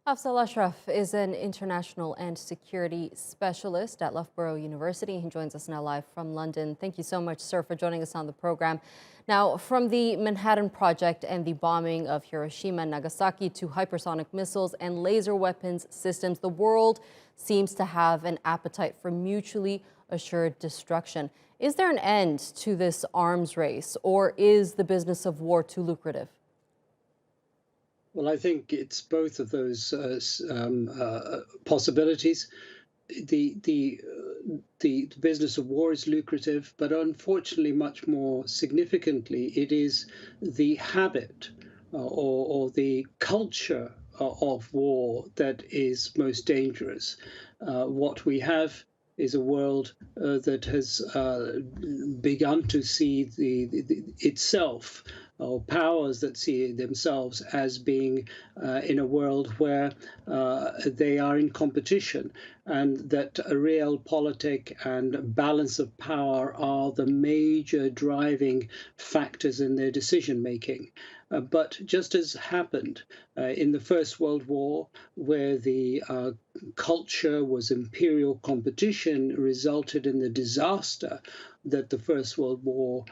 Afzal Ashraf is an international and security specialist at Loughborough University. He joins us now live from London. Thank you so much, sir, for joining us on the program. Now, from the Manhattan Project and the bombing of Hiroshima and Nagasaki to hypersonic missiles and laser weapons systems, the world seems to have an appetite for mutually assured destruction. Is there an end to this arms race, or is the business of war too lucrative? Well, I think it's both of those possibilities. The business of war is lucrative, but unfortunately, much more significantly, it is the habit or the culture of war that is most dangerous. What we have is a world that has begun to see itself, or powers that see themselves as being in a world where they are in competition, and that a realpolitik and balance of power are the major driving factors in their decision making. But just as happened in the First World War, where the culture was imperial competition, resulted in the disaster that the First World War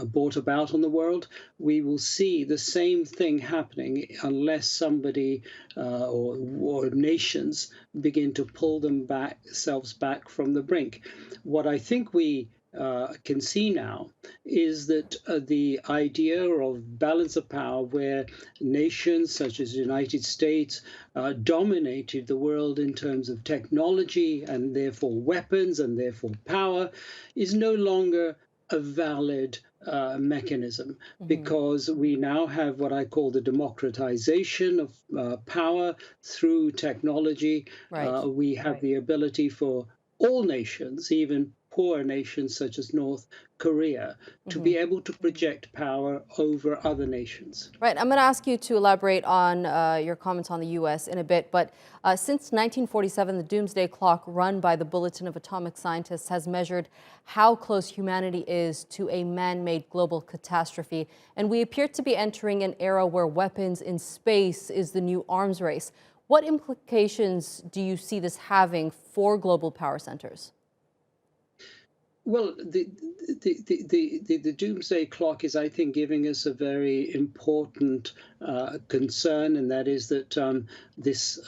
brought about on the world, we will see the same thing happening unless somebody or nations begin to pull themselves back from the brink. What I think we can see now is that the idea of balance of power, where nations such as the United States dominated the world in terms of technology and therefore weapons and therefore power, is no longer a valid mechanism, because we now have what I call the democratization of power through technology. Right. We have the ability for all nations, even poor nations such as North Korea, to be able to project power over other nations. Right. I'm going to ask you to elaborate on your comments on the U.S. in a bit. But since 1947, the doomsday clock run by the Bulletin of Atomic Scientists has measured how close humanity is to a man-made global catastrophe. And we appear to be entering an era where weapons in space is the new arms race. What implications do you see this having for global power centers? Well, the doomsday clock is, I think, giving us a very important concern, and that is that this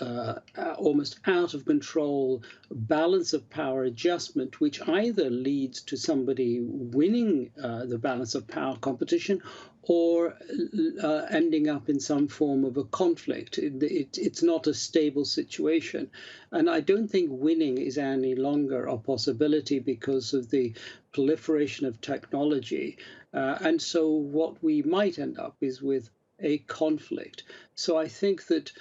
almost out of control balance of power adjustment, which either leads to somebody winning the balance of power competition or ending up in some form of a conflict. It's not a stable situation. And I don't think winning is any longer a possibility because of the proliferation of technology. And so what we might end up is with a conflict. So I think that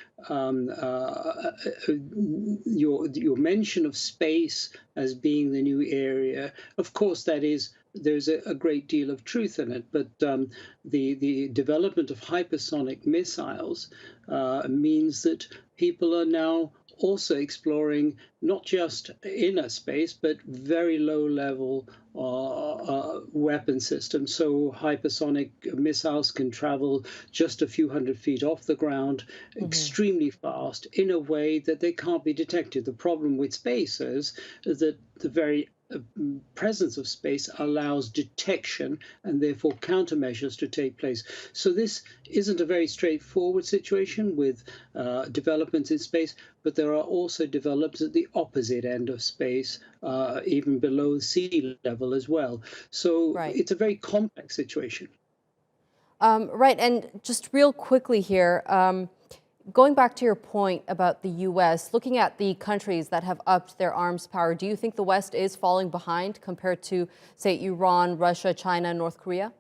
your mention of space as being the new area, of course, there's a great deal of truth in it, but the development of hypersonic missiles means that people are now also exploring not just inner space, but very low-level weapon systems. So hypersonic missiles can travel just a few hundred feet off the ground, extremely fast, in a way that they can't be detected. The problem with space is that the very presence of space allows detection and therefore countermeasures to take place. So this isn't a very straightforward situation with developments in space, but there are also developments at the opposite end of space, even below sea level as well. So Right. it's a very complex situation. Right. And just real quickly here, going back to your point about the U.S., looking at the countries that have upped their arms power, do you think the West is falling behind compared to, say, Iran, Russia, China, North Korea?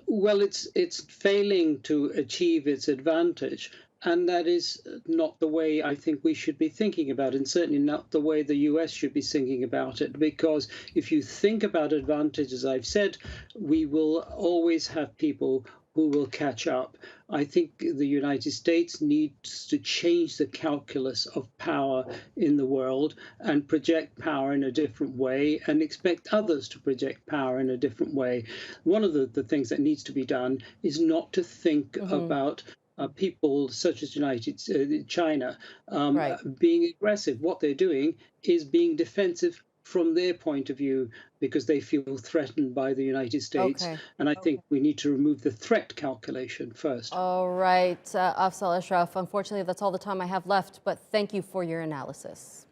Well, it's failing to achieve its advantage. And that is not the way I think we should be thinking about it, and certainly not the way the US should be thinking about it. Because if you think about advantage, as I've said, we will always have people who will catch up. I think the United States needs to change the calculus of power in the world and project power in a different way and expect others to project power in a different way. One of the things that needs to be done is not to think about people such as China Right. being aggressive. What they're doing is being defensive from their point of view because they feel threatened by the United States. Okay. And I think we need to remove the threat calculation first. All right, Afzal Ashraf. Unfortunately, that's all the time I have left, but thank you for your analysis.